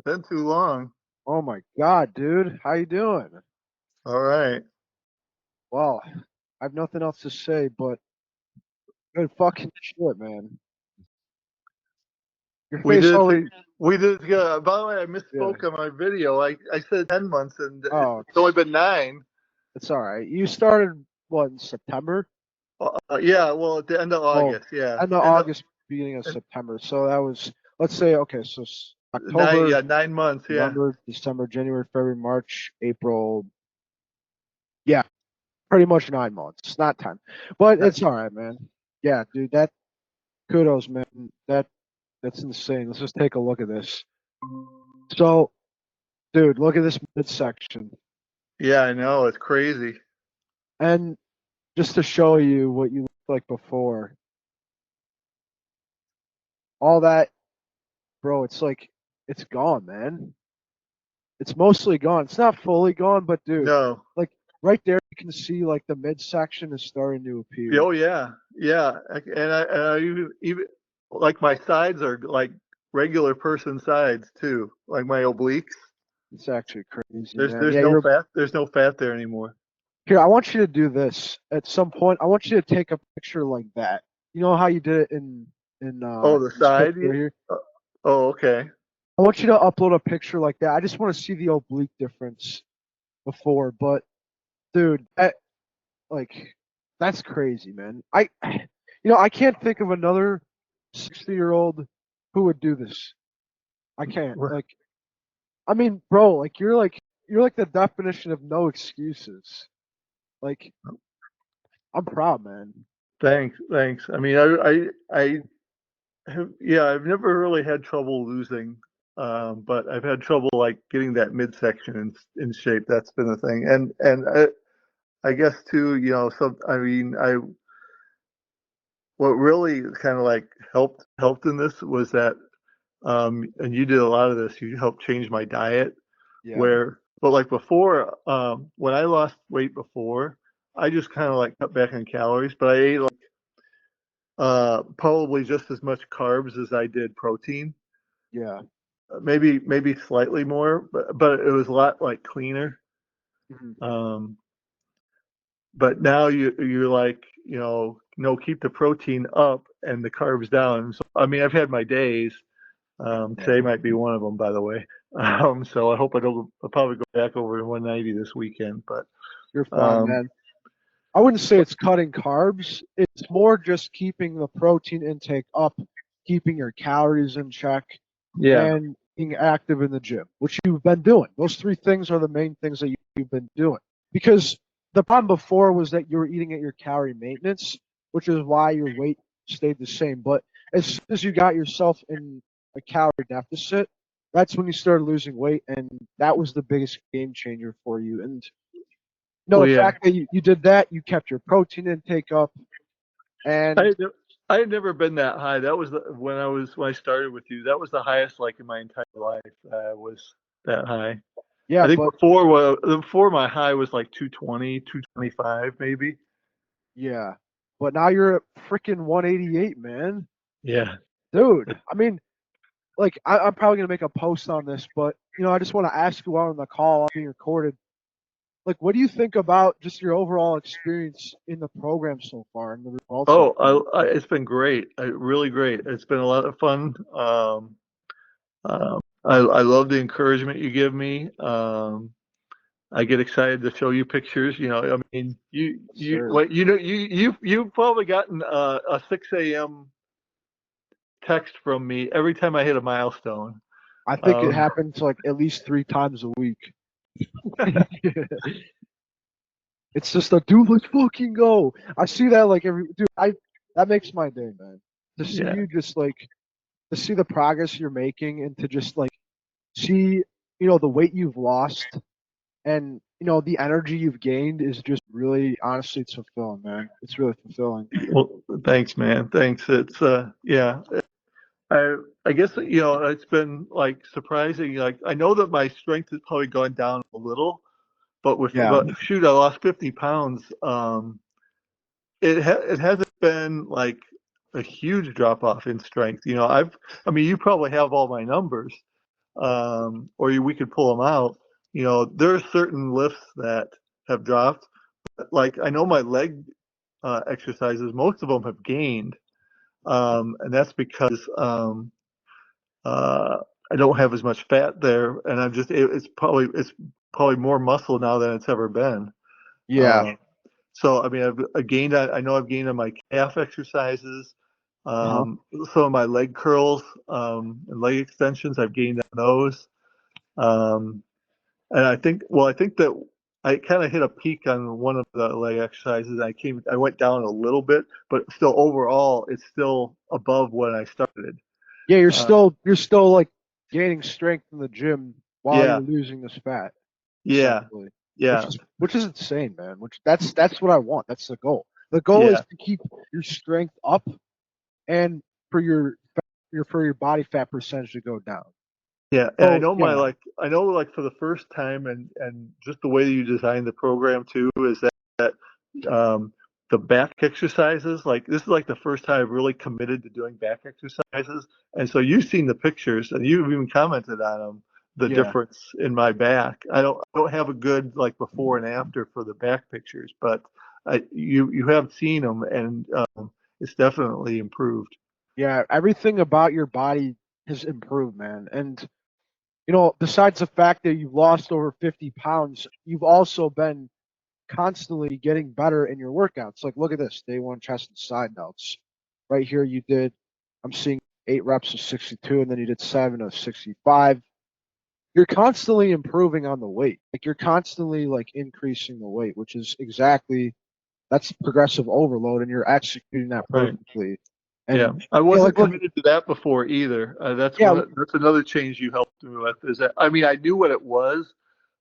Been too long. Oh my God, dude. How you doing? All right. Well, I have nothing else to say, but good fucking shit, man. Your We face did it. always, We did it together. By the way, I yeah. misspoke on my video. I said 10 months, and Oh, it's only been 9. it's all right. You started what in September? Yeah. Well, at the end of Oh, August. Yeah. end of And, August, beginning of September. So that was, let's say, okay, so nine. October, Yeah, 9 months. Yeah. November, December, January, February, March, April. Yeah, pretty much 9 months, not 10, but it's all right, man. Yeah, dude. That kudos, man. That's insane. Let's just take a look at this. So, dude, look at this midsection. Yeah, I know. It's crazy. And just to show you what you looked like before, all that, bro, it's like, it's gone, man. It's mostly gone. It's not fully gone, but dude, No. like right there, you can see like the midsection is starting to appear. Oh yeah. Yeah. And I even like my sides are like regular person sides too. Like my obliques. It's actually crazy, There's man. there's Yeah, no you're fat. There's no fat there anymore. here. I want you to do this at some point. I want you to take a picture like that. You know how you did it Oh, the this side. picture here? Uh, Oh, okay. I want you to upload a picture like that. I just want to see the oblique difference before, but dude, like that's crazy, man. I can't think of another 60-year-old who would do this. I can't. Like, I mean, bro, like you're like the definition of no excuses. Like, I'm proud, man. Thanks, thanks. I mean, I have, yeah, I've never really had trouble losing, but I've had trouble like getting that midsection in shape. That's been the thing, and I guess too, I mean, what really kind of like helped in this was that, and you did a lot of this. You helped change my diet, Yeah. but like before, when I lost weight before, I just kind of like cut back on calories, but I ate probably just as much carbs as I did protein. Yeah. Maybe slightly more, but it was a lot like cleaner. Mhm. Um, but now you're like, no, keep the protein up and the carbs down. So I mean, I've had my days. Yeah. Today might be one of them, by the way. So I hope I don't. I'll probably go back over to 190 this weekend. But You're fine, um, man. I wouldn't say it's cutting carbs. It's more just keeping the protein intake up, keeping your calories in check, yeah, and being active in the gym, which you've been doing. Those three things are the main things that you've been doing. Because the problem before was that you were eating at your calorie maintenance, which is why your weight stayed the same. But as soon as you got yourself in a calorie deficit, that's when you started losing weight, and that was the biggest game changer for you. And well, the yeah. fact that you did that, you kept your protein intake up, I and had, ne- I had never been that high. That was when I started with you. That was the highest like in my entire life. Was that high? I yeah, think but before my high was like 220, 225 maybe. yeah, but now you're at freaking 188, man, Yeah. dude. I mean, like I'm probably gonna make a post on this, but I just want to ask you on the call being recorded. Like, what do you think about just your overall experience in the program so far and the results that Oh, you've gotten? it's been great. Really great. It's been a lot of fun. I love the encouragement you give me. I get excited to show you pictures. I mean, Yes, sir. you've probably gotten a 6 a.m. text from me every time I hit a milestone. I think it Um, happens like at least 3 times a week. It's just a dude, let's fucking go. I see that like every dude. I That makes my day, man. To see yeah. you just like to see the progress you're making and to just like see the weight you've lost and the energy you've gained is just really honestly it's fulfilling, man. It's really fulfilling. Well, thanks, man. Thanks. It's yeah. I I guess it's been like surprising. Like I know that my strength has probably gone down a little, Yeah. but shoot, I lost 50 pounds. It hasn't been like a huge drop off in strength. I mean, you probably have all my numbers. or we could pull them out. You know, there are certain lifts that have dropped. Like I know my leg exercises, most of them have gained, and that's because I don't have as much fat there, and it's probably more muscle now than it's ever been. Yeah. So I mean, I've gained. I know I've gained on my calf exercises. Uh-huh. Some of my leg curls and leg extensions, I've gained on those. And I think that I kind of hit a peak on one of the leg exercises. I went down a little bit, but still overall, it's still above when I started. Yeah, Uh, you're still like gaining strength in the gym while yeah, you're losing this fat, yeah, essentially. yeah, Which is insane, man. That's what I want. That's the goal. The goal is yeah, to keep your strength up and for your body fat percentage to go down. yeah. And So yeah, I know like for the first time, and just the way you design the program too is that um, the back exercises, like this is like the first time I've really committed to doing back exercises. And so you've seen the pictures and you've even commented on them, the yeah, difference in my back. I don't have a good like before and after for the back pictures, but you have seen them, and it's definitely improved. yeah. Everything about your body has improved, man. And you know, besides the fact that you've lost over 50 pounds, you've also been constantly getting better in your workouts. Like, look at this day one chest and side delts. Right here, I'm seeing 8 reps of 62, and then you did 7 of 65. You're constantly improving on the weight. Like, you're constantly like increasing the weight, which is that's progressive overload, and you're executing that Right. perfectly. Yeah, And, I you know, wasn't like, look, committed to that before either. yeah, That's another change you helped me with. Is that I mean I knew what it was,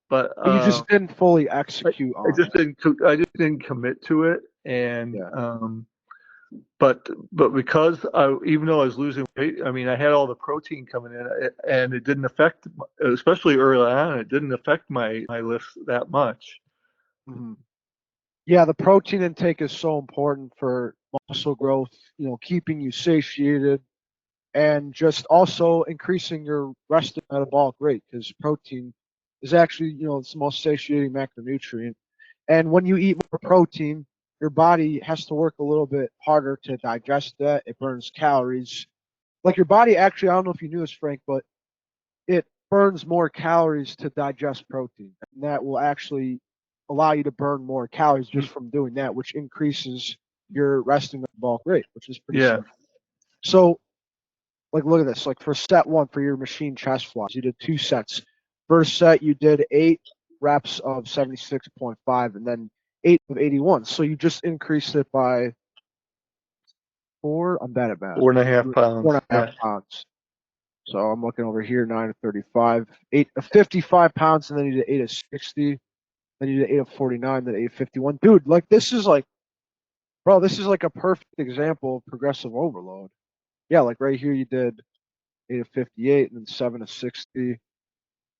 but but you just didn't fully execute on it. I just didn't commit to it. And Yeah. but because even though I was losing weight, I mean I had all the protein coming in, and it didn't affect, especially early on, it didn't affect my lifts that much. Mhm. Yeah, the protein intake is so important for muscle growth, you know, keeping you satiated and just also increasing your resting metabolic rate because protein is actually, you know, it's the most satiating macronutrient. And when you eat more protein, your body has to work a little bit harder to digest that. It burns calories. Like your body actually, I don't know if you knew this, Frank, but it burns more calories to digest protein. And that will actually allow you to burn more calories just from doing that, which increases your resting metabolic rate, which is pretty Yeah, simple. So, like, look at this. Like, for set one, for your machine chest flies, you did 2 sets. First set, you did 8 reps of 76.5 and then 8 of 81. So you just increased it by four. I'm bad at math. 4.5 pounds. 4.5 pounds. So I'm looking over here, 9 of 35, 8 of 55 pounds, and then you did 8 of 60, then you did 8 of 49, then 8 of 51. Dude, like this is like, bro, this is like a perfect example of progressive overload. Yeah, like right here you did 8 of 58, and then 7 of 60,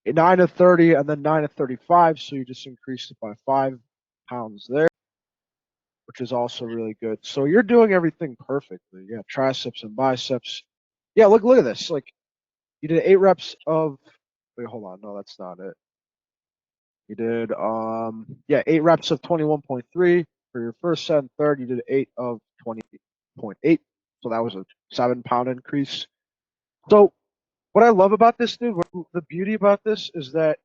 9 of 30, and then 9 of 35. So you just increased it by 5 pounds there, which is also really good. So you're doing everything perfectly. Yeah, triceps and biceps. Yeah, look at this. Like you did 8 reps of. Wait, hold on. No, that's not it. You did 8 reps of 21.3 for your first set, and third you did 8 of 20.8. So that was a 7 pound increase. So what I love about this, dude, the beauty about this is that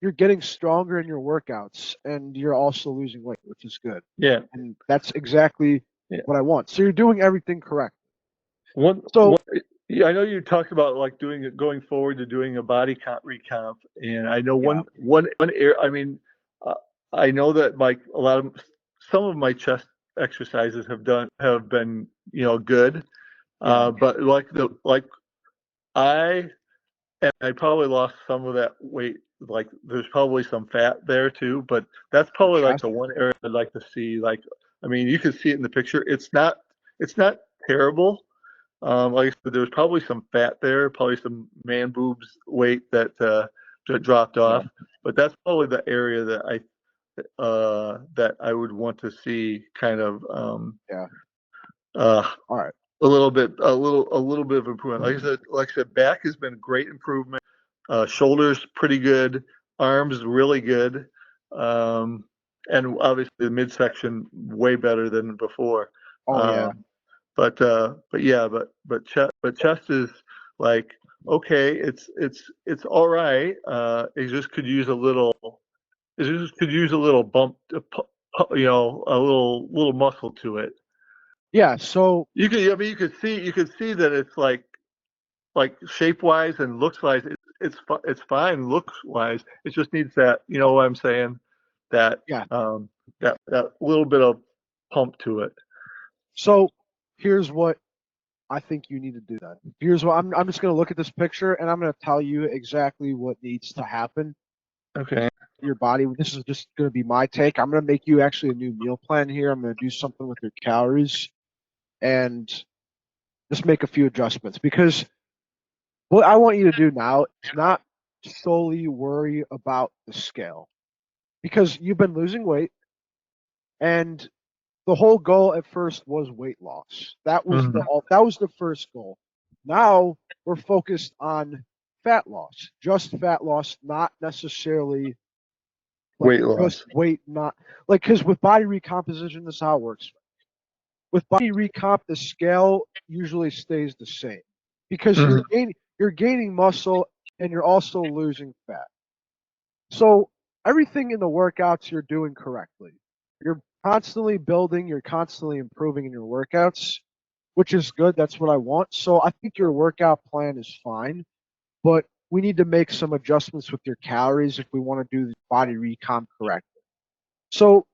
you're getting stronger in your workouts and you're also losing weight, which is good. yeah, And that's exactly yeah. what I want. So you're doing everything correct. One, So one, yeah, I know you talked about like going forward to doing a body recomp, and I know yeah, one area. I mean, uh, I know that like some of my chest exercises have been good, yeah, but I I probably lost some of that weight. Like there's probably some fat there too, but that's your probably like chest. the one area I'd like to see. Like, I mean, you can see it in the picture. It's not terrible. Like I said, there's probably some fat there, probably some man boobs weight that dropped Yeah, off, but that's probably the area that I would want to see kind of yeah. uh, All right. a little bit of improvement. Like I said, back has been great improvement. Shoulders pretty good. Arms really good. And obviously the midsection way better than before. Oh yeah. But chest is like, okay, it's all right. It just could use a little. It just could use a little bump, a little muscle to it. Yeah. So I mean, you could see that it's like shape wise and looks wise, it's fine looks wise. It just needs that, you know what I'm saying? That yeah. that little bit of pump to it. So here's what I think you need to do then. Here's what I'm just gonna look at this picture and I'm gonna tell you exactly what needs to happen Okay. to your body. This is just gonna be my take. I'm gonna make you actually a new meal plan here. I'm gonna do something with your calories and just make a few adjustments because what I want you to do now is not solely worry about the scale because you've been losing weight and the whole goal at first was weight loss. That was the first goal. Now we're focused on fat loss, just fat loss, not necessarily like Weight loss. just weight, not like because with body recomposition, this is how it works. With body recomp, the scale usually stays the same because you're gaining muscle and you're also losing fat. So everything in the workouts you're doing correctly. You're constantly building, you're constantly improving in your workouts, which is good. That's what I want. So I think your workout plan is fine, but we need to make some adjustments with your calories if we want to do the body recomp correctly. So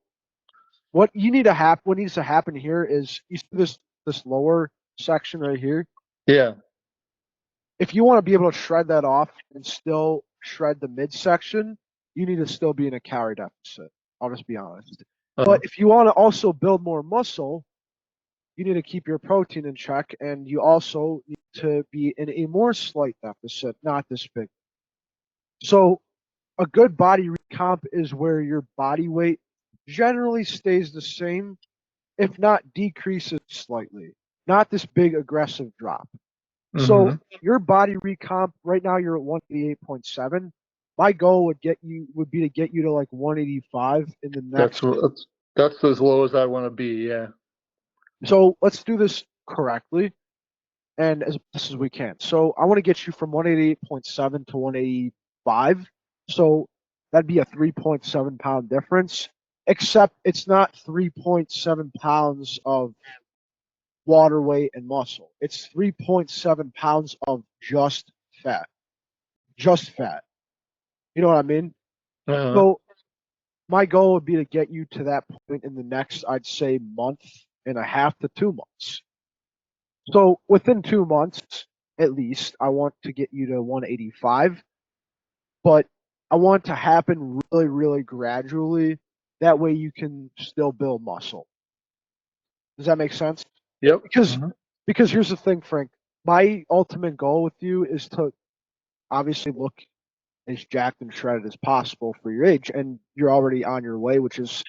what needs to happen here is you see this lower section right here. Yeah. If you want to be able to shred that off and still shred the midsection, you need to still be in a calorie deficit. I'll just be honest. But if you want to also build more muscle, you need to keep your protein in check, and you also need to be in a more slight deficit, not this big. So a good body recomp is where your body weight generally stays the same, if not decreases slightly. Not this big aggressive drop. So your body recomp right now you're at 188.7. My goal would be to get you to like 185 in the next. That's as low as I want to be. Yeah. So let's do this correctly and as best as we can. So I want to get you from 188.7 to 185. So that'd be a 3.7 pound difference. Except it's not 3.7 pounds of water weight and muscle. It's 3.7 pounds of just fat. Just fat. You know what I mean? So my goal would be to get you to that point in the next, I'd say, month and a half to 2 months. So within 2 months, at least, I want to get you to 185, but I want it to happen really, really gradually. That way you can still build muscle. Does that make sense? Yep. Because here's the thing, Frank. My ultimate goal with you is to obviously look as jacked and shredded as possible for your age, and you're already on your way, which is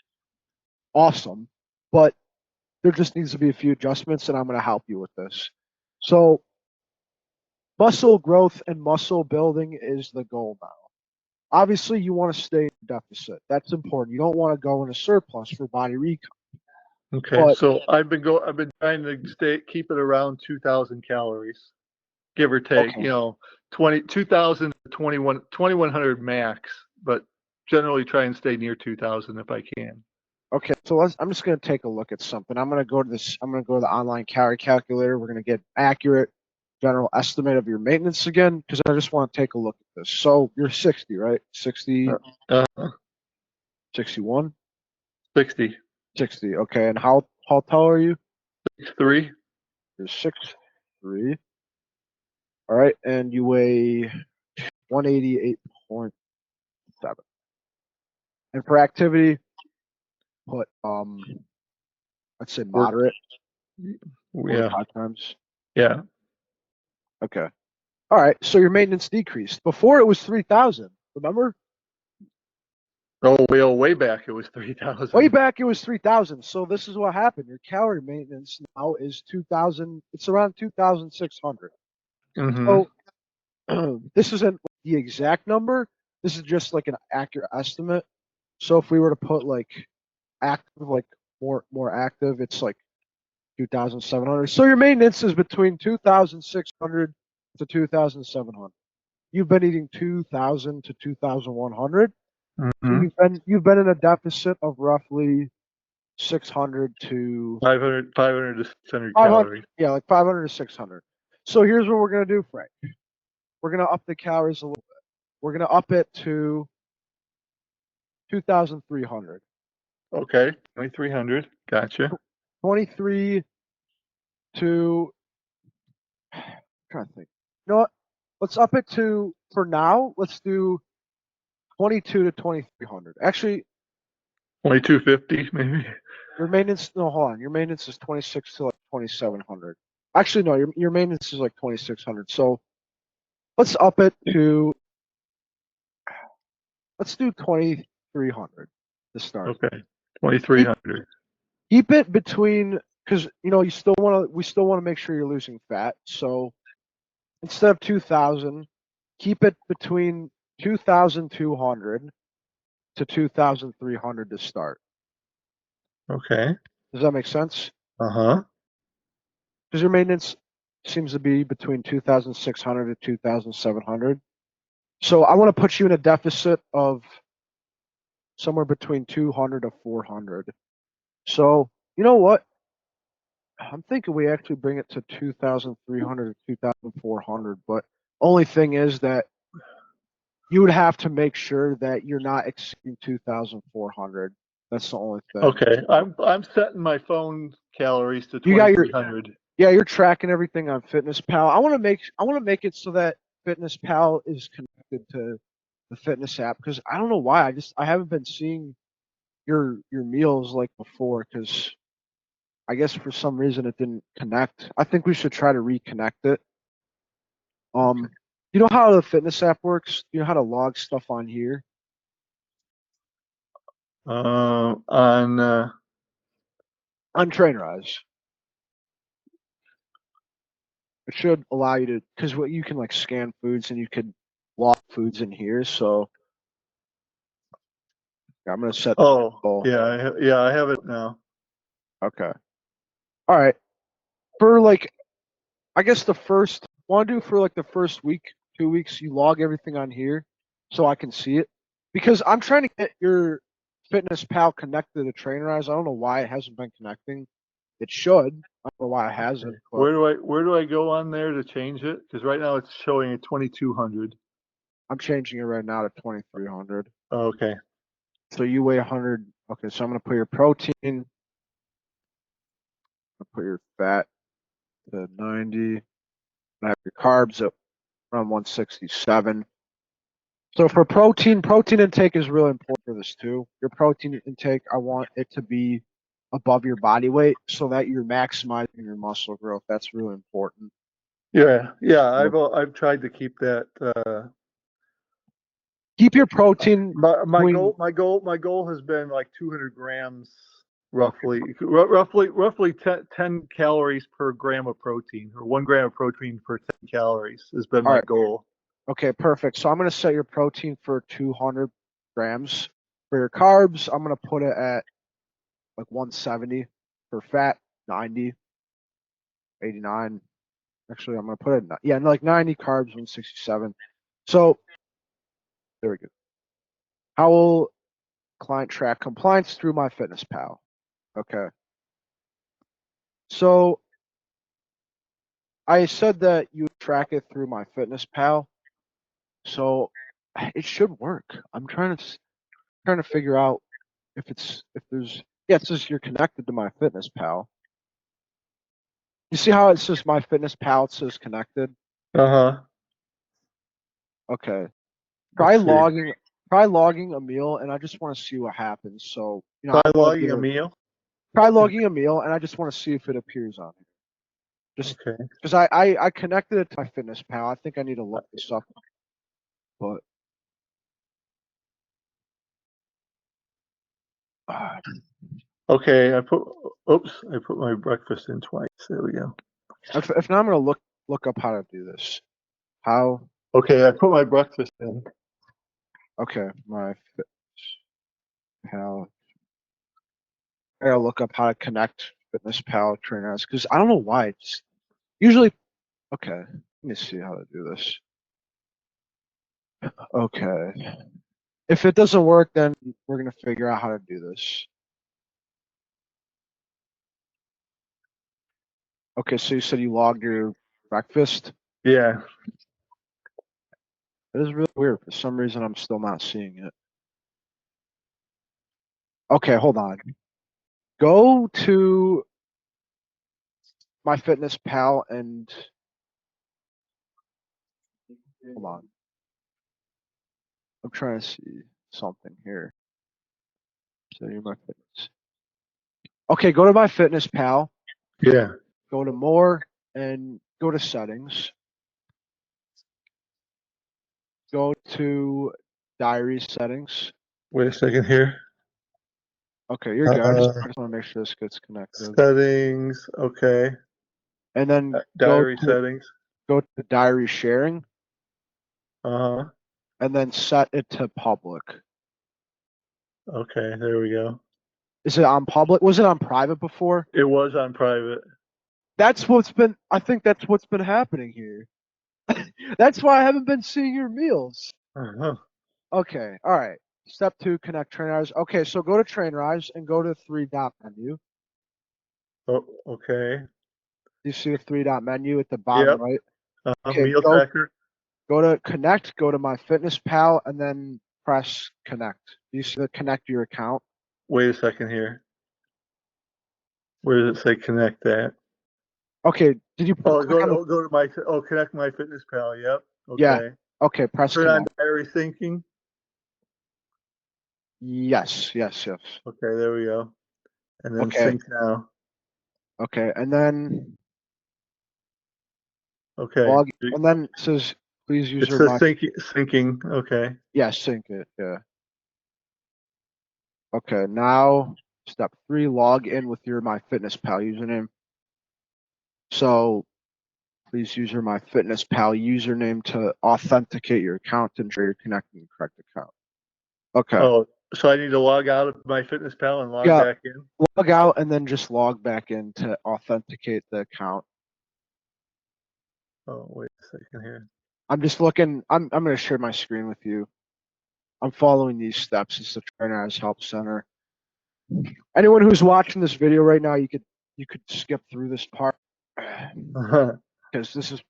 awesome. But there just needs to be a few adjustments, and I'm going to help you with this. So, muscle growth and muscle building is the goal now. Obviously, you want to stay in deficit. That's important. You don't want to go in a surplus for body recomp. Okay, but, so I've been trying to keep it around 2,000 calories, give or take. Okay. You know, 2,000 to 2,100 max, but generally try and stay near 2,000 if I can. Okay, so I'm just going to take a look at something. I'm going to go to the online calorie calculator. We're going to get accurate general estimate of your maintenance again because I just want to take a look at this. So you're 60, right? 60. 61. 60. 60. Okay, and how tall are you? 6'3". You're 6'3". All right, and you weigh 188.7. And for activity, put let's say moderate. Yeah. 5 times. Yeah. Okay. All right. So your maintenance decreased. Before it was 3,000. Remember? Oh, way back it was 3,000. Way back it was 3,000. So this is what happened. Your calorie maintenance now is 2,000. It's around 2,600. So this isn't the exact number. This is just like an accurate estimate. So if we were to put like active, like more active, it's like 2,700. So your maintenance is between 2,600 to 2,700. You've been eating 2,000 to 2,100. So Hmm. you've been in a deficit of roughly 600 to 500 to 600 500. calories. Yeah, like 500 to 600. So here's what we're gonna do, Frank. We're gonna up the calories a little bit. We're gonna up it to 2,300. Okay, 2,300. Gotcha. 23 to I'm trying to think. You know what? Let's up it to for now. Let's do 22 to 2,300. Actually, 2,250 maybe. your maintenance. No, hold on. Your maintenance is 26 to like 2,700. Actually, no. Your maintenance is like 2,600. So let's up it to. Let's do 2,300 to start. Okay, 2,300. Keep it between because you still want to. We still want to make sure you're losing fat. So instead of 2,000, keep it between 2,200 to 2,300 to start. Okay. Does that make sense? Uh-huh. Because your maintenance seems to be between 2,600 to 2,700. So I want to put you in a deficit of somewhere between 200 to 400. So you know what? I'm thinking we actually bring it to 2,300 to 2,400. But only thing is that you would have to make sure that you're not exceeding 2,400. That's the only thing. Okay. I'm setting my phone calories to You got your 2,300. Yeah, you're tracking everything on Fitness Pal. I want to make it so that Fitness Pal is connected to the fitness app because I don't know why. I haven't been seeing your meals like before because I guess for some reason it didn't connect. I think we should try to reconnect it. You know how the fitness app works? You know how to log stuff on here? On On Trainerize. It should allow you to because what you can like scan foods and you can log foods in here. So I'm gonna set the goal. yeah, I have it now. Okay. All right. For like, I guess the first, want to do for like the first week, 2 weeks, you log everything on here so I can see it. Because I'm trying to get your Fitness Pal connected to Trainerize. I don't know why it hasn't been connecting. It should. I don't know why it hasn't, but Where do I go on there to change it? Because right now it's showing at 2,200. I'm changing it right now to 2,300. Okay. So you weigh 100. Okay, so I'm going to put your protein, I'll put your fat to 90. I have your carbs at around 167. So for protein intake is really important for this too. Your protein intake, I want it to be above your body weight so that you're maximizing your muscle growth. That's really important. Yeah, I've tried to keep that. Keep your protein between, My goal has been like 200 grams, roughly 10 calories per gram of protein, or 1 gram of protein per 10 calories has been all my right, goal. okay, perfect. So I'm going to set your protein for 200 grams. For your carbs, I'm going to put it at like 170. For fat, 90, 89. Actually, I'm going to put it, yeah, like 90 carbs, 167. So there we go. How will client track compliance through MyFitnessPal? Okay. So I said that you track it through MyFitnessPal. So it should work. I'm trying to figure out if there's yeah, it says you're connected to MyFitnessPal. You see how it says MyFitnessPal, it says connected? Uh-huh. Okay. Try Let's see. logging try logging a meal and I just want to see what happens. So, Try I'm gonna logging a meal. try logging a meal and I just want to see if it appears on here. Just Okay. because I connected it to MyFitnessPal. I think I need to look this up. But Okay, I put my breakfast in twice. There we go. if not, I'm gonna look up how to do this. How Okay, I put my breakfast in. Okay, my pal. I gotta look up how to connect Fitness Pal trainers because I don't know why. It's usually okay. Let me see how to do this. Okay. If it doesn't work, then we're gonna figure out how to do this. Okay, so you said you logged your breakfast. Yeah. It is really weird. For some reason, I'm still not seeing it. Okay, hold on. Go to my Fitness Pal and hold on. I'm trying to see something here. So you're my fitness. Okay, go to my Fitness Pal. Yeah. Go to more and go to settings. Go to diary settings. Wait a second here. Okay, you're good. I just Uh, want to make sure this gets connected. settings. Okay. And then Diary settings. go to diary sharing Uh-huh. and then set it to public. Okay, there we go. Is it on public? Was it on private before? It was on private. I think that's what's been happening here. That's why I haven't been seeing your meals. Uh-huh. Okay, all right. Step 2, connect Trainrise. Okay, so go to Trainrise and go to 3-dot menu. Oh, okay. You see the 3-dot menu at the bottom Yep. right? Okay, Meal tracker. go to connect, go to my Fitness Pal, and then press connect. You see the connect your account? Wait a second here. Where does it say connect that? Okay, did you Oh, click on the, go to my, connect my fitness pal. Yep. yeah, Okay. okay, press Turn on connect. diary syncing. Yes, yes, yes. Okay, there we go. And then Okay, sync now. okay, and then Okay. log, and then it says please It user says my, syncing. Okay. yeah, sync it, yeah. Okay, now step 3, log in with your MyFitnessPal username. So please use your MyFitnessPal username to authenticate your account to ensure you're connecting the correct account. Okay. Oh, so I need to log out of my fitness pal and log Yeah, back in. log out and then just log back in to authenticate the account. Oh, wait a second here. I'm just looking. I'm going to share my screen with you. I'm following these steps. It's the Trainers Help Center. Anyone who's watching this video right now, you could skip through this part because this is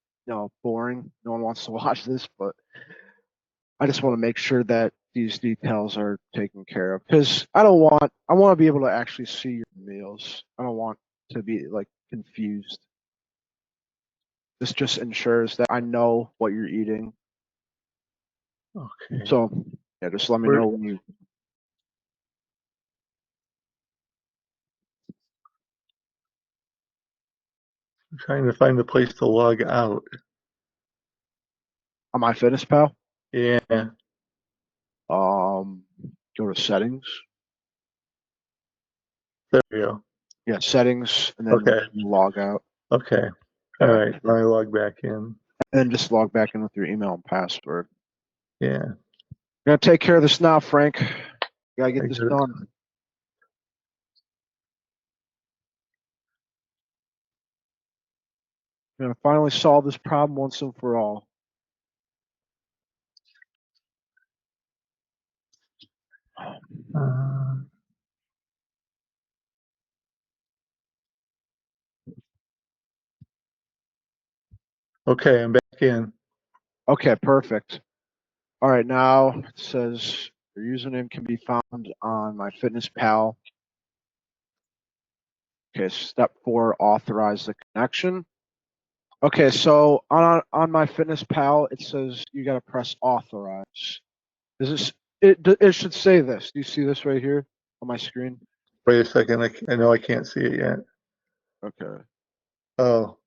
boring. No one wants to watch this, but I just want to make sure that these details are taken care of because I want to be able to actually see your meals. I don't want to be like confused. This just ensures that I know what you're eating. Okay. So yeah, just let me know when you. I'm trying to find the place to log out. On MyFitnessPal, Yeah. go to settings. There we go. Yeah, settings, and then Okay. log out. Okay. All right. Let me log back in. And then just log back in with your email and password. Yeah. Gonna take care of this now, Frank. Gotta get I this get it. done. Gonna finally solve this problem once and for all. Uh, okay, I'm back in. Okay, perfect. All right, now it says your username can be found on MyFitnessPal. Okay, step 4, authorize the connection. Okay, so on MyFitnessPal, it says you gotta press authorize. It should say this. Do you see this right here on my screen? Wait a second. I know I can't see it yet. Okay, Oh.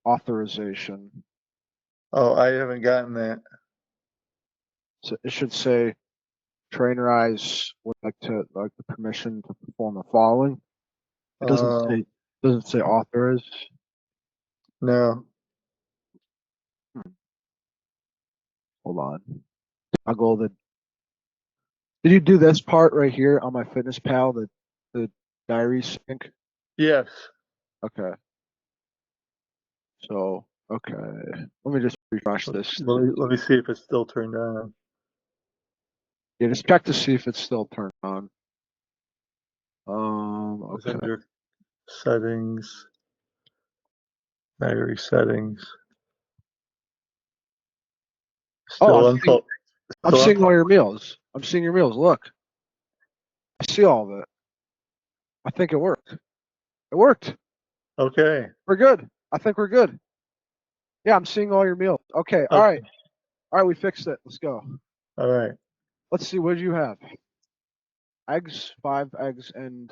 authorization. Oh, I haven't gotten that. So it should say Trainerize would like the permission to perform the following. It doesn't say authorize. No. Hold on. I'll go the. Did you do this part right here on my Fitness Pal, the diary sync? Yes. Okay. So, okay. Let me just refresh this. Let me see if it's still turned on. Yeah, just check to see if it's still turned on. It's Okay. under settings, diary settings. Oh, Still I'm seeing, unfo- I'm still seeing all unfo- your meals. I'm seeing your meals. Look, I see all of it. I think it worked. It worked. Okay. We're good. I think we're good. Yeah, I'm seeing all your meals. Okay. All right. Okay. All right. We fixed it. Let's go. All right. Let's see. What did you have? Eggs, 5 eggs, and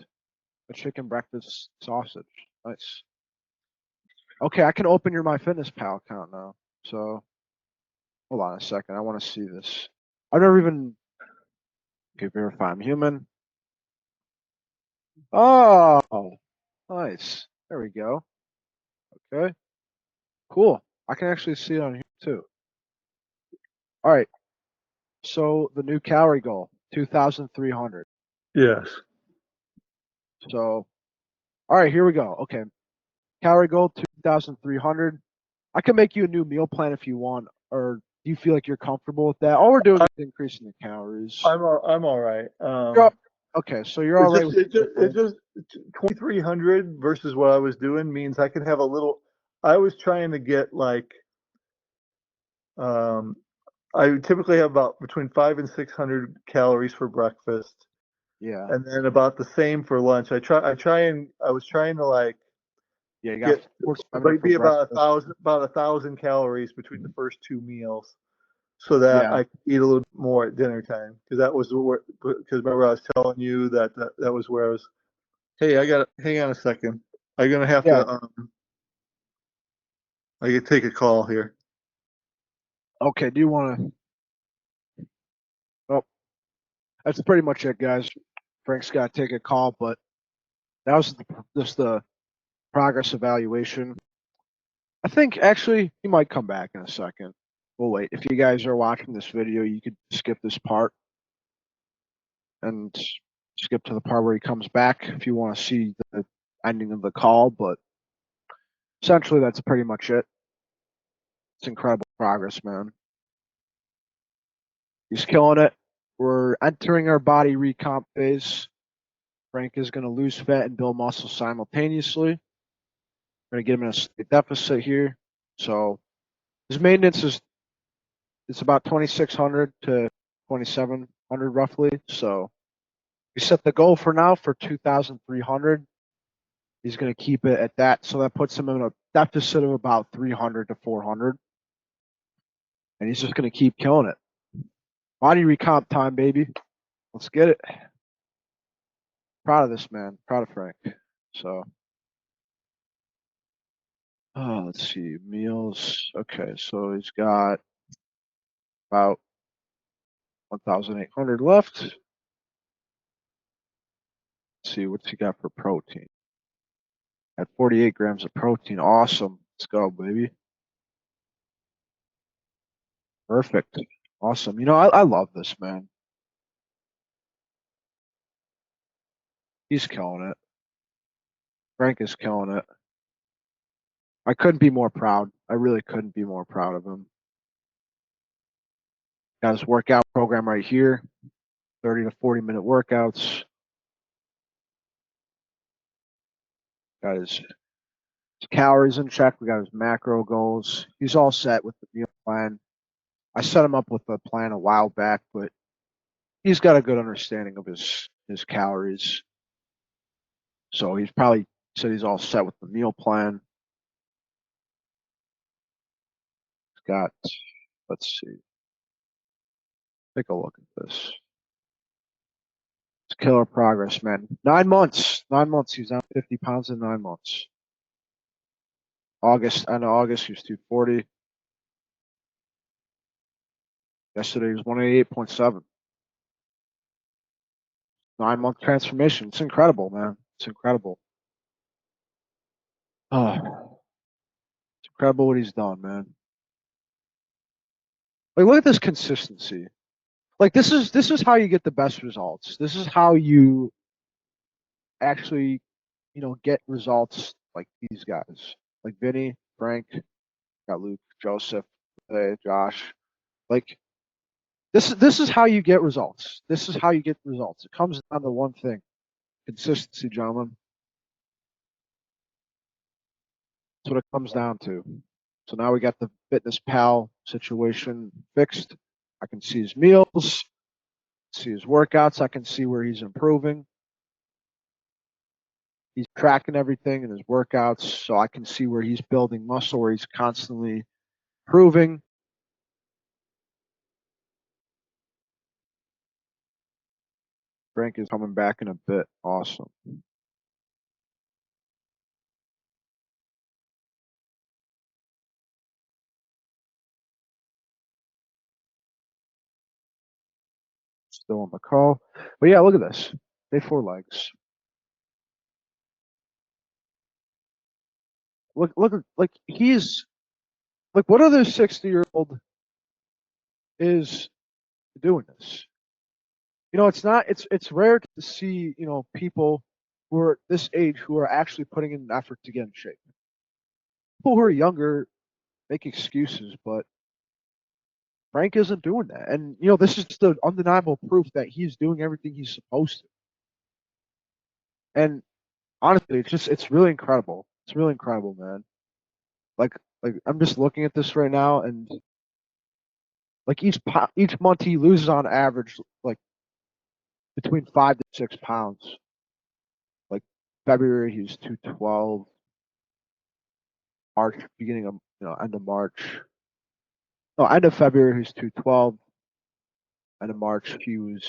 a chicken breakfast sausage. Nice. Okay, I can open your MyFitnessPal account now. So hold on a second. I want to see this. I've never even. Okay, verify I'm human. Oh, nice. There we go. Okay, cool. I can actually see it on here too. All right. So the new calorie goal, 2,300. Yes. So, all right, here we go. Okay, calorie goal, 2,300. I can make you a new meal plan if you want, or do you feel like you're comfortable with that? All we're doing is increasing the calories. I'm all right. Okay, so you're all right with It just 2,300 versus what I was doing means I could have a little. I was trying to get like um I typically have about between 500 and 600 calories for breakfast, yeah, and then about the same for lunch. I was trying to like yeah. You got get 400 for be breakfast. about 1,000 calories between the first two meals, so that Yeah, I could eat a little bit more at dinner time. Because that was where, because remember I was telling you that was where I was. Hey, I got to hang on a second. I'm gonna have yeah. to. I can take a call here. Okay. Do you want to? Oh, that's pretty much it, guys. Frank's got to take a call, but that was just the progress evaluation. I think actually he might come back in a second. We'll wait. If you guys are watching this video, you could skip this part and skip to the part where he comes back if you want to see the ending of the call. But essentially, that's pretty much it. It's incredible progress, man. He's killing it. We're entering our body recomp phase. Frank is going to lose fat and build muscle simultaneously. We're going to get him in a slight deficit here. So his maintenance is it's about 2,600 to 2,700 roughly. So we set the goal for now for 2,300. He's going to keep it at that. So that puts him in a deficit of about 300 to 400. And he's just going to keep killing it. Body recomp time, baby. Let's get it. Proud of this man. Proud of Frank. So, let's see. Meals. Okay. So he's got about 1,800 left. Let's see. What's he got for protein? At 48 grams of protein. Awesome. Let's go, baby. Perfect. Awesome. I love this man. He's killing it. Frank is killing it. I couldn't be more proud. I really couldn't be more proud of him. Got his workout program right here. 30 to 40-minute workouts. Got his calories in check. We got his macro goals. He's all set with the meal plan. I set him up with a plan a while back, but he's got a good understanding of his calories. So he's probably said he's all set with the meal plan. He's got, let's see, take a look at this. It's killer progress, man. 9 months. 9 months. He's down 50 pounds in 9 months. August he was 240. Yesterday he was 188.7. 9 month transformation. It's incredible, man. It's incredible. Oh, it's incredible what he's done, man. Like, look at this consistency. Like, this is how you get the best results. This is how you actually, get results like these guys, like Vinny, Frank, got Luke, Joseph, Josh. Like, this is how you get results. This is how you get results. It comes down to one thing: consistency, gentlemen. That's what it comes down to. So now we got the Fitness Pal situation fixed. I can see his meals, see his workouts. I can see where he's improving. He's tracking everything in his workouts, so I can see where he's building muscle, where he's constantly improving. Frank is coming back in a bit. Awesome. Still on the call. But yeah, look at this. Day 4 legs. Look, like he's like, what other 60-year-old is doing this? It's not. It's rare to see people who are this age who are actually putting in an effort to get in shape. People who are younger make excuses, but Frank isn't doing that. And this is the undeniable proof that he's doing everything he's supposed to. And honestly, it's really incredible. It's really incredible, man. Like like I'm just looking at this right now, and like each month he loses on average like between 5 to 6 pounds. Like February he was 212, March beginning of end of March. No, end of February he was 212. End of March he was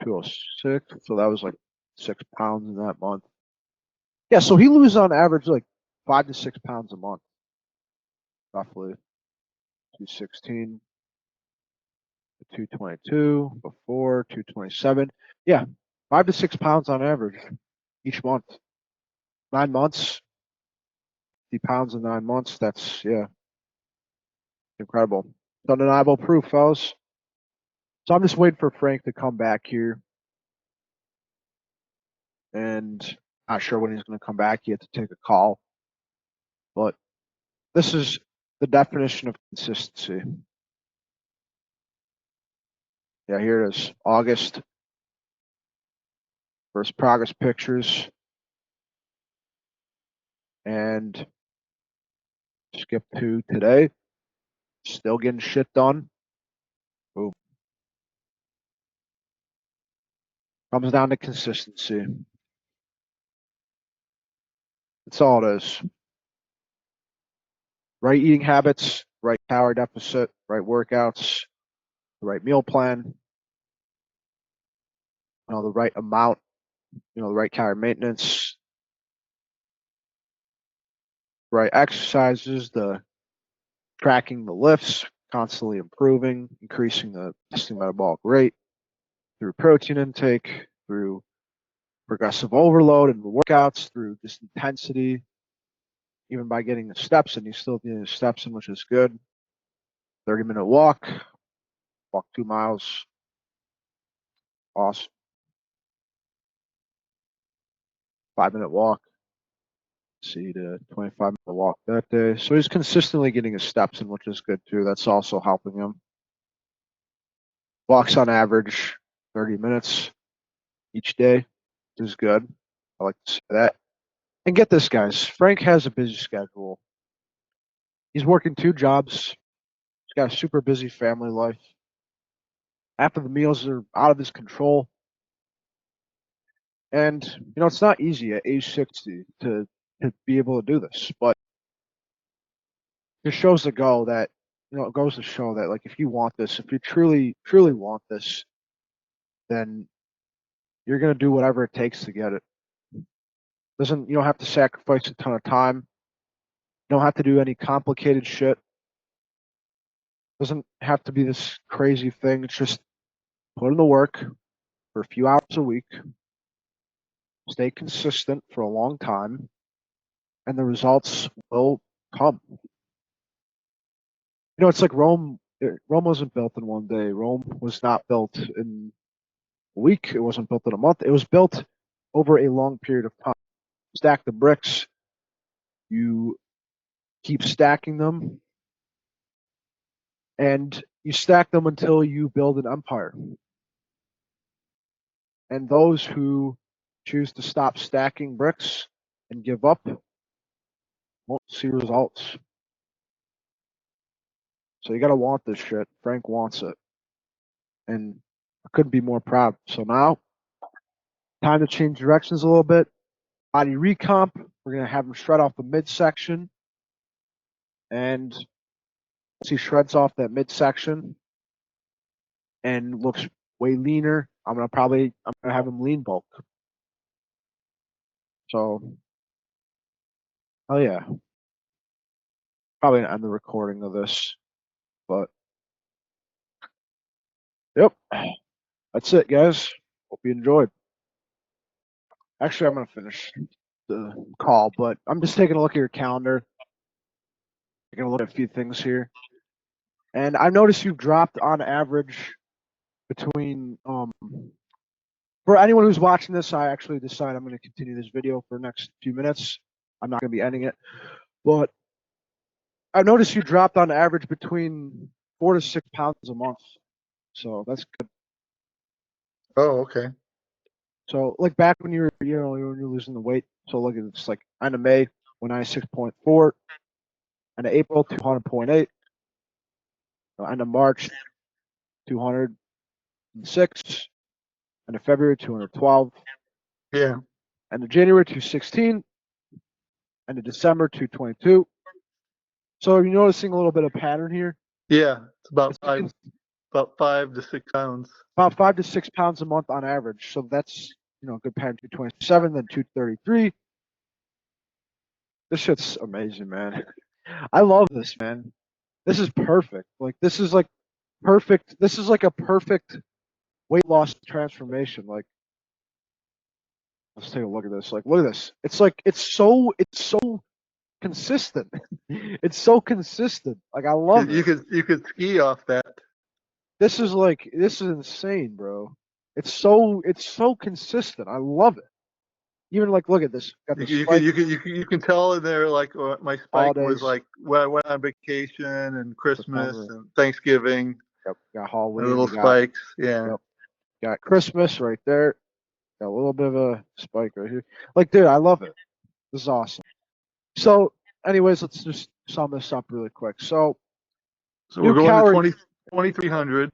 206. So that was like 6 pounds in that month. Yeah, so he loses on average like 5 to 6 pounds a month, roughly. 216 to 222 before 227. Yeah, 5 to 6 pounds on average each month. 9 months, 50 pounds in 9 months. That's yeah, incredible. It's undeniable proof, fellas. So I'm just waiting for Frank to come back here, and not sure when he's going to come back. He had to take a call, but this is the definition of consistency. Yeah, here it is. August. First progress pictures. And skip to today. Still getting shit done. Boom. Comes down to consistency. That's all it is. Right eating habits, right calorie deficit, right workouts, the right meal plan, the right amount, the right calorie maintenance, right exercises, the tracking the lifts, constantly improving, increasing the resting metabolic rate through protein intake, through progressive overload and workouts, through just intensity, even by getting the steps in. He's still getting the steps in, which is good. 30-minute walk 2 miles. Awesome. 5-minute walk. See the 25-minute walk that day. So he's consistently getting his steps in, which is good too. That's also helping him. Walks on average 30 minutes each day, which is good. I like to see that. And get this, guys. Frank has a busy schedule. He's working 2 jobs. He's got a super busy family life. Half of the meals are out of his control. And it's not easy at age 60 to be able to do this, but it shows to go that it goes to show that, like, if you want this, if you truly want this, then you're gonna do whatever it takes to get it. Doesn't You don't have to sacrifice a ton of time. You don't have to do any complicated shit. Doesn't have to be this crazy thing. It's just put in the work for a few hours a week, stay consistent for a long time, and the results will come. It's like Rome Rome wasn't built in one day. Rome was not built in a week. It wasn't built in a month. It was built over a long period of time. Stack the bricks. You keep stacking them, and you stack them until you build an empire. And those who choose to stop stacking bricks and give up won't see results. So you gotta want this shit. Frank wants it. And I couldn't be more proud. So now, time to change directions a little bit. Body recomp. We're gonna have him shred off the midsection. And once he shreds off that midsection and looks way leaner, I'm gonna have him lean bulk. So, oh yeah, probably gonna end the recording of this, but yep, that's it, guys. Hope you enjoyed. Actually, I'm gonna finish the call, but I'm just taking a look at your calendar, taking a look at a few things here, and I noticed you've dropped on average between for anyone who's watching this, I actually decide I'm going to continue this video for the next few minutes. I'm not going to be ending it, but I noticed you dropped on average between 4 to 6 pounds a month, so that's good. Oh, okay. So like back when you were, when you're losing the weight. So look at it's like end of May 196.4, end of April 200.8, end of March 206, end of February 212, Yeah. end of January 216, end of December 222. So are you noticing a little bit of pattern here? Yeah. It's about It's about 5 to 6 pounds. about 5 to 6 pounds a month on average. So that's a good pattern. 227, then 233. This shit's amazing, man. I love this, man. This is perfect. Like this is like perfect. This is like a perfect weight loss transformation. Like let's take a look at this. Like look at this. It's like it's so consistent. It's so consistent. Like I love You it. could ski off that. This is insane, bro. It's so consistent. I love it. Even like look at this. Got the spike You can tell in there like my spike was holidays. like when I went on vacation and Christmas September. and Thanksgiving Yep, got and Halloween. little We got spikes. Yeah. yep, got Christmas right there. Got a little bit of a spike right here. Like, dude, I love it. This is awesome. So, anyways, let's just sum this up really quick. So, So new we're going calorie. to 2300.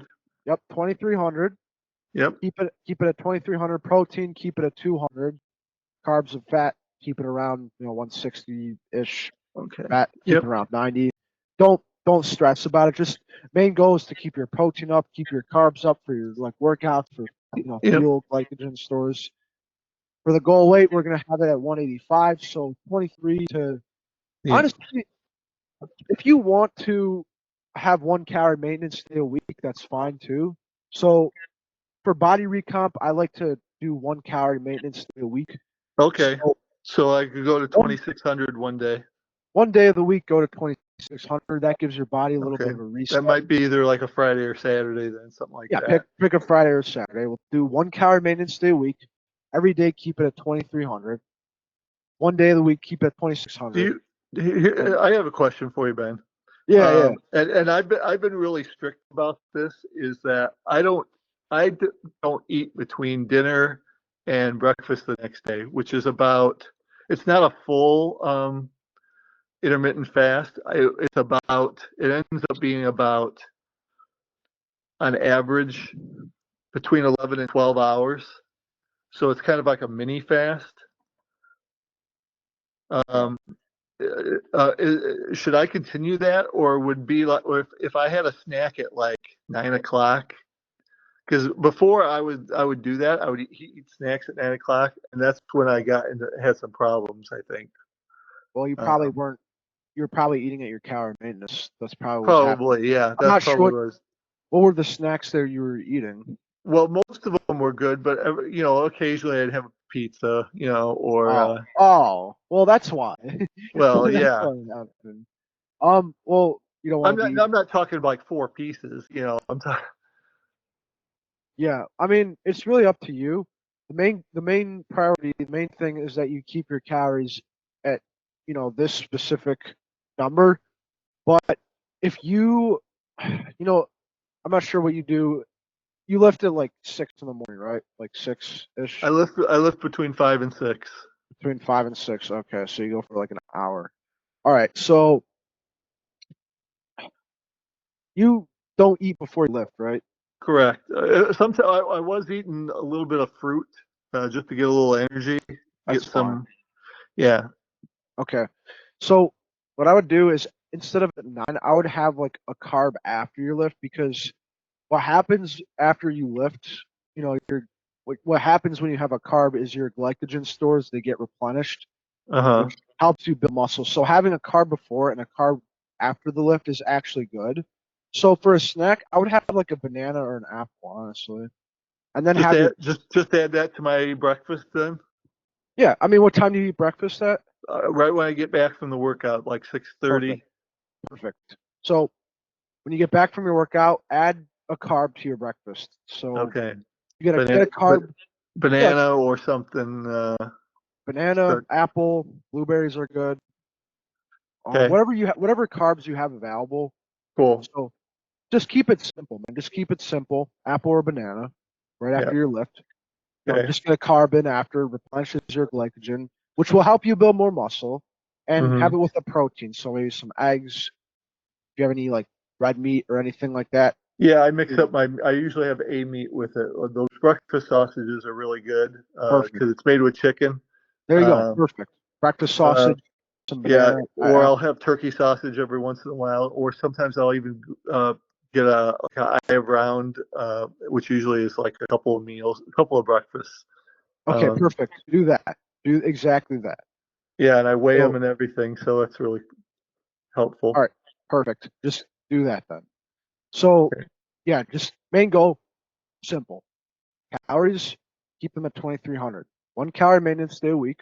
Yep, 2300. Yep. Keep it at 2300. Protein, keep it at 200. Carbs and fat, keep it around 160 ish. Okay. Fat, keep it around 90. Don't stress about it. Just main goal is to keep your protein up, keep your carbs up for your like workouts, for Yep. fuel, glycogen stores. For the goal weight, we're gonna have it at 185. So 23 to honestly, if you want to have 1 calorie maintenance day a week, that's fine too. So for body recomp, I like to do 1 calorie maintenance day a week. Okay. So I could go to One- 2600 one day. One day of the week, go to 2600. That gives your body a little bit Okay. of a reset. That might be either like a Friday or Saturday then, something like Yeah, that. pick a Friday or Saturday. We'll do 1 calorie maintenance day a week. Every day, keep it at 2300. One day of the week, keep it at 2600. I have a question for you, Ben. Yeah. And I've been really strict about this. Is that I don't eat between dinner and breakfast the next day, which is about. It's not a full intermittent fast. It ends up being about on average between 11 and 12 hours. So it's kind of like a mini fast. Um, should I continue that, or would be like, or if I had a snack at like 9 o'clock? Because before I would do that, I would eat snacks at 9 o'clock, and that's when I had some problems. I think. Well, you probably weren't. You're probably eating at your calorie maintenance. That's probably what's happening. Probably, yeah. I'm not That's probably sure. was. What were the snacks there you were eating? Well, most of them were good, but occasionally I'd have a pizza, or Oh, well, that's why. well, That's yeah. why it happened. Well, You don't want to be. I'm not talking like 4 pieces. I'm talking. Yeah, I mean, it's really up to you. The main priority, the main thing is that you keep your calories at, this specific number. But if you, you know, I'm not sure what you do. You lift at like 6 in the morning, right? Like six ish, I lift between 5 and 6. between 5 and 6. Okay, so you go for like an hour. All right, so you don't eat before you lift, right? Correct. Sometimes I was eating a little bit of fruit just to get a little energy, That's get fine. some. Yeah. Okay. So what I would do is instead of at 9, I would have like a carb after your lift because what happens after you lift, what happens when you have a carb is your glycogen stores they get replenished, Uh-huh. which helps you build muscle. So having a carb before and a carb after the lift is actually good. So for a snack, I would have like a banana or an apple, honestly, and then Just have your. add that to my breakfast then. Yeah. I mean, what time do you eat breakfast at? Right when I get back from the workout, like 6:30. Perfect. Perfect. So when you get back from your workout, add a carb to your breakfast. So Okay. you get a carb. Yeah, Banana or something. banana, Start. apple, blueberries are good. Okay. Whatever carbs you have available. Cool. So just keep it simple, man. Just keep it simple. Apple or banana, right Yeah. after your lift. Okay. Just get a carb in after, replenishes your glycogen, which will help you build more muscle, and Hmm. have it with a protein. So maybe some eggs. If you have any like red meat or anything like that. Yeah, I mix up I usually have a meat with it. Those breakfast sausages are really good Perfect. because it's made with chicken. There you go. Um, Perfect. Breakfast uh, sausage, some yeah, banana, or I'll have turkey sausage every once in a while, or sometimes I'll even get I have round, which usually is like a couple of meals, a couple of breakfasts. Okay, Um, perfect. Do that. Do exactly that. yeah, and I weigh them So, and everything, so that's really all helpful. right, perfect. Just do that then. So, Okay. yeah, just main goal, simple. Calories, keep them at 2,300. 1 calorie maintenance day a week.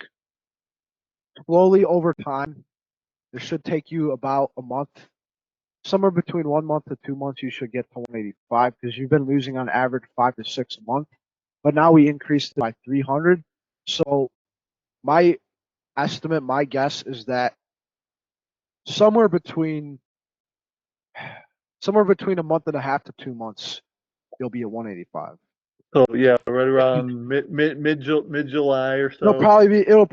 Slowly over time, this should take you about a month, somewhere between 1 month to 2 months. You should get to 185 because you've been losing on average 5 to 6 a month. But now we increased it by 300. So my estimate, my guess is that somewhere between somewhere between a month and a half to 2 months, you'll be at 185. So yeah, right around mid July or It'll so. probably be it'll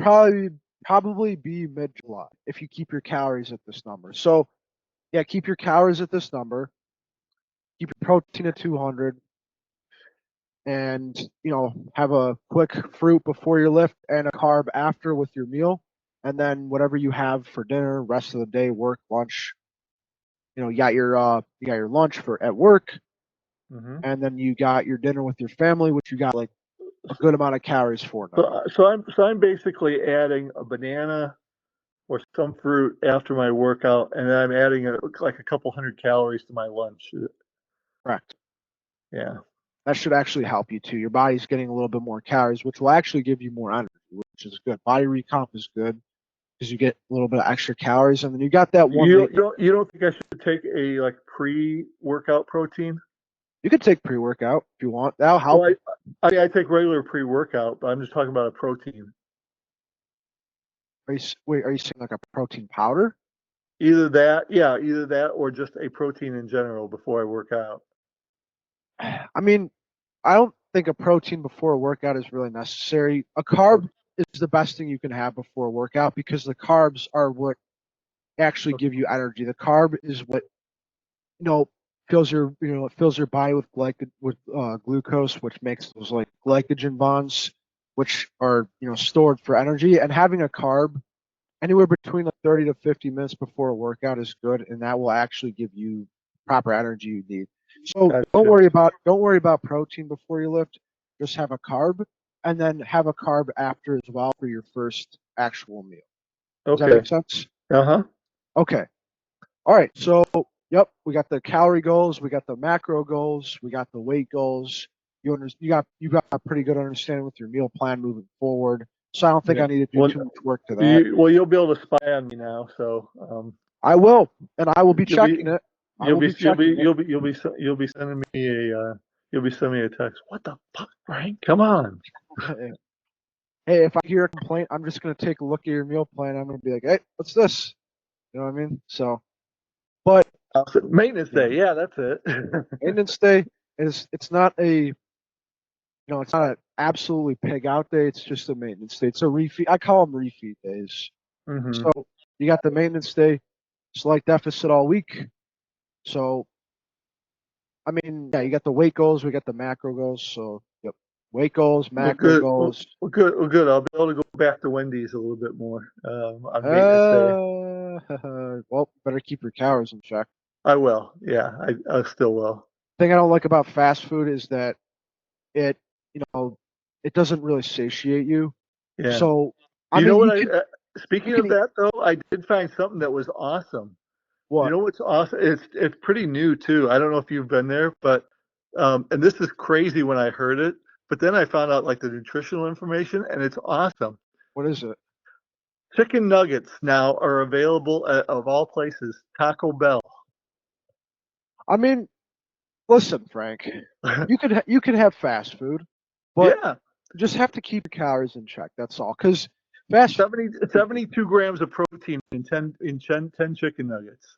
probably be mid July if you keep your calories at this number. So yeah, keep your calories at this number. Keep your protein at 200, and have a quick fruit before your lift and a carb after with your meal, and then whatever you have for dinner, rest of the day, work, lunch. You got your lunch for at work, Hmm. and then you got your dinner with your family, which you got like a good amount of calories for now. So I'm basically adding a banana or some fruit after my workout, and then I'm adding like a couple hundred calories to my lunch. Correct. Yeah. That should actually help you too. Your body's getting a little bit more calories, which will actually give you more energy, which is good. Body recomp is good because you get a little bit of extra calories, and then you got that one. You don't think I should take a like pre-workout protein? You could take pre-workout if you want. That'll help. Well, I take regular pre-workout, but I'm just talking about a protein. Are you saying like a protein powder? Either that or just a protein in general before I work out. I mean, I don't think a protein before a workout is really necessary. A carb is the best thing you can have before a workout because the carbs are what actually give you energy. The carb is what you know it fills your body with glucose, which makes those like glycogen bonds, which are stored for energy. And having a carb anywhere between like 30 to 50 minutes before a workout is good, and that will actually give you proper energy you need. So don't Gotcha. worry about protein before you lift. Just have a carb, and then have a carb after as well for your first actual meal. Does that Okay. make sense? Uh-huh. Okay. All right. So yep, we got the calorie goals, we got the macro goals, we got the weight goals. You got a pretty good understanding with your meal plan moving forward. So I don't think Yeah. I need to do Well, too much work to that. you'll be able to spy on me now. So I will, and I will be You'll be- checking it. I will be checking it. you'll be sending me you'll be sending me a text. What the fuck, Frank? Come on. Hey, if I hear a complaint, I'm just gonna take a look at your meal plan. I'm gonna be like, hey, what's this? You know what I mean? So, but Maintenance yeah. day, yeah, that's it. maintenance day it's not a it's not an absolutely pig out day. It's just a maintenance day. It's a refeed. I call them refeed days. Hmm. So you got the maintenance day, slight deficit all week. So I mean, yeah, you got the weight goals, we got the macro goals. So yep, weight goals, Well, macro good. goals. Well, good. Well, good. I'll be able to go back to Wendy's a little bit more on maintenance day. Well, better keep your calories in check. I will. Yeah, I still will. Thing I don't like about fast food is that it, it doesn't really satiate you. Yeah. So, I You know mean, what? you Speaking can of eat that though, I did find something that was awesome. You what? know what's awesome? It's pretty new too. I don't know if you've been there, but and this is crazy when I heard it, but then I found out like the nutritional information, and it's awesome. What is it? Chicken nuggets now are available at, of all places, Taco Bell. I mean, listen, Frank, you can have fast food, but Yeah, you just have to keep your calories in check. That's all. Because fast 72 grams of protein in 10 chicken nuggets.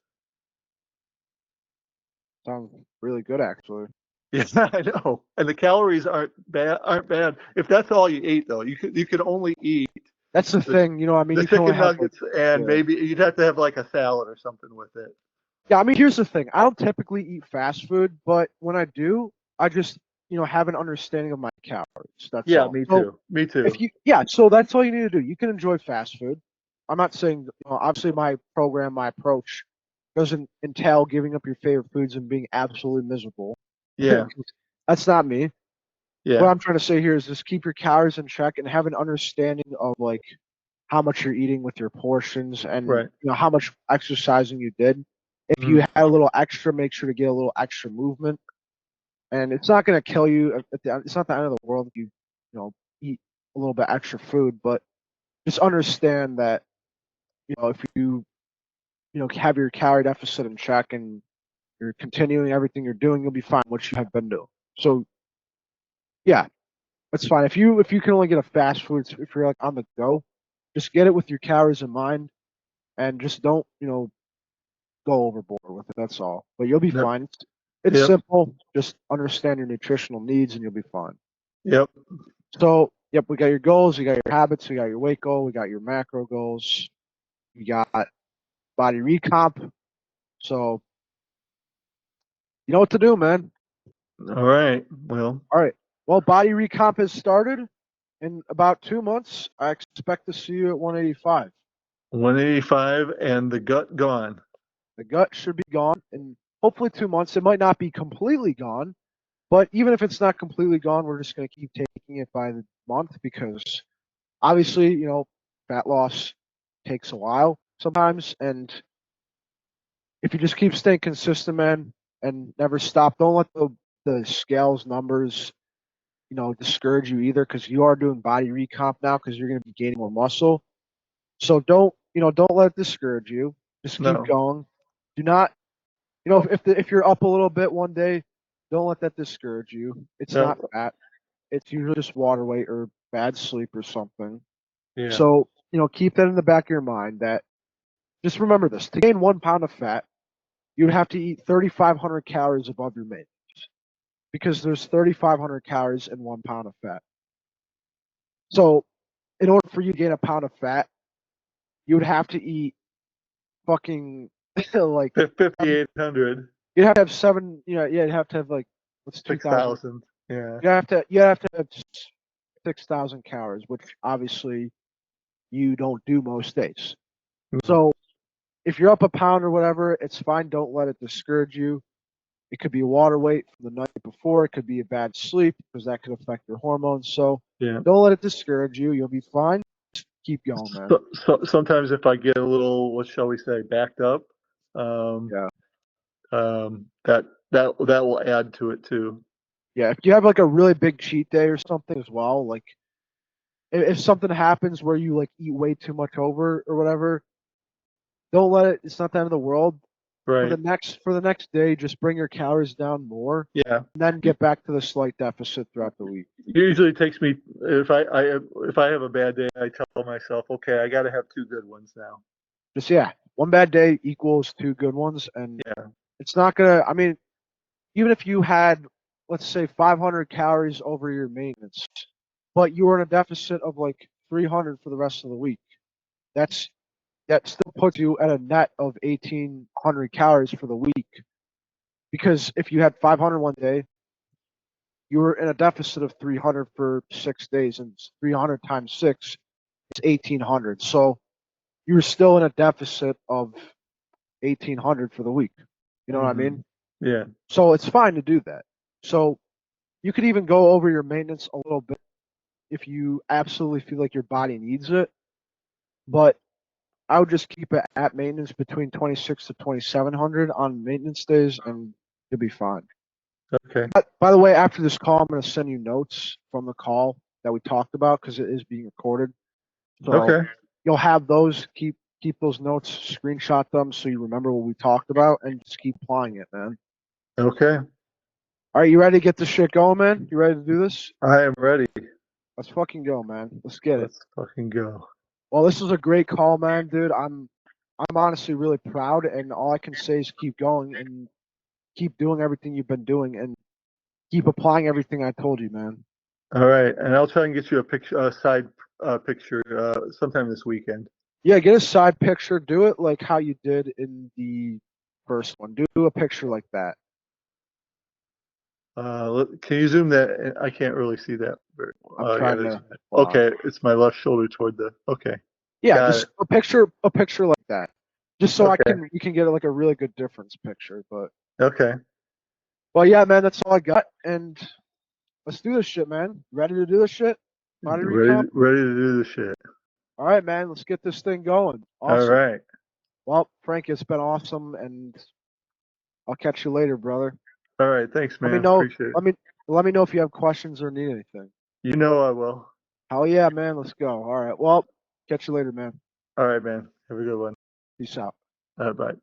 sounds really good, actually. Yeah, I know. And the calories aren't bad. If that's all you ate though, you could only eat That's the the, thing, I mean, the you can only chicken have like, nuggets, and yeah. maybe you'd have to have like a salad or something with it. Yeah, I mean, here's the thing. I don't typically eat fast food, but when I do, I just, have an understanding of my calories. That's Yeah, all. me So too. Me too. so that's all you need to do. You can enjoy fast food. I'm not saying, obviously my program, my approach doesn't entail giving up your favorite foods and being absolutely miserable. Yeah, That's not me. What yeah, I'm trying to say here is just keep your calories in check and have an understanding of like how much you're eating with your portions and right. how much exercising you did. If you Mm, had a little extra, make sure to get a little extra movement. And it's not going to kill you. It's not the end of the world if eat a little bit extra food, but just understand that if you have your calorie deficit in check and you're continuing everything you're doing, you'll be fine. What you have been doing. So yeah, that's fine. If you can only get a fast food, if you're like on the go, just get it with your calories in mind, and just don't go overboard with it. That's all. But you'll be yep, fine. It's yep, simple. Just understand your nutritional needs, and you'll be fine. yep. So, yep, we got your goals, we got your habits, we got your weight goal, we got your macro goals, we got body recomp. So, you know what to do, man. All right. Well, All right. Well, body recomp has started. In about 2 months, I expect to see you at 185. 185 and the gut gone. The gut should be gone in hopefully 2 months. It might not be completely gone, but even if it's not completely gone, we're just going to keep taking it by the month because obviously, fat loss takes a while sometimes. And if you just keep staying consistent, man, and never stop, don't let the scales numbers, discourage you either because you are doing body recomp now because you're going to be gaining more muscle. So don't let it discourage you. Just keep No, going. Do not, if you're up a little bit one day, don't let that discourage you. It's not no. fat. It's usually just water weight or bad sleep or something. Yeah. So, keep that in the back of your mind that just remember this. To gain 1 pound of fat, you would have to eat 3,500 calories above your maintenance because there's 3,500 calories in 1 pound of fat. So, in order for you to gain a pound of fat, you would have to eat fucking like 5,800, you'd have to have you'd have to have like what's 2,000? 6,000. Yeah. You have to have 6,000 calories, which obviously you don't do most days. Mm. So if you're up a pound or whatever, it's fine. Don't let it discourage you. It could be water weight from the night before. It could be a bad sleep because that could affect your hormones. So Yeah. don't let it discourage you. You'll be fine. Just keep going, man. So sometimes if I get a little, what shall we say, backed up, um, Yeah. that will add to it too. Yeah. If you have like a really big cheat day or something as well, like if something happens where you like eat way too much over or whatever, Don't let it. It's not the end of the world. Right. For the next day, just bring your calories down more, Yeah. and then get back to the slight deficit throughout the week. Usually it takes me if I have a bad day, I tell myself, okay, I got to have two good ones now. Just yeah, one bad day equals two good ones, and Yeah. it's not gonna. I mean, even if you had, let's say, 500 calories over your maintenance, but you were in a deficit of like 300 for the rest of the week, that's that still puts you at a net of 1,800 calories for the week. Because if you had 500 one day, you were in a deficit of 300 for 6 days, and 300 times six is 1,800. So you were still in a deficit of 1,800 for the week. You know what I mean? Yeah. So it's fine to do that. So you could even go over your maintenance a little bit if you absolutely feel like your body needs it. But I would just keep it at maintenance between 26 to 2,700 on maintenance days, and you'll be fine. Okay. But, by the way, after this call, I'm going to send you notes from the call that we talked about because it is being recorded. So Okay. you'll have those. Keep those notes, screenshot them so you remember what we talked about, and just keep applying it, man. Okay. All right, you ready to get this shit going, man? You ready to do this? I am ready. Let's fucking go, man. Let's get it. Let's fucking go. Well, this was a great call, man, dude. I'm honestly really proud, and all I can say is keep going and keep doing everything you've been doing, and keep applying everything I told you, man. All right, and I'll try and get you a picture, a side picture, sometime this weekend. Yeah, get a side picture. Do it like how you did in the first one. Do a picture like that. Can you zoom that? I can't really see that. I'm Yeah, trying to. Hold on. okay, it's my left shoulder toward the. Okay, Yeah, got just it. a picture like that. Just so Okay, you can get like a really good difference picture. But okay. well, yeah, man, that's all I got. And let's do this shit, man. Ready to do this shit? Body recomp? Ready to do the shit. All right, man. Let's get this thing going. All Awesome. right. Well, Frank, it's been awesome, and I'll catch you later, brother. All right. Thanks, Let me man. know. Appreciate it. Let me know if you have questions or need anything. You know I will. Hell yeah, man. Let's go. All right. Well, catch you later, man. All right, man. Have a good one. Peace out. Bye.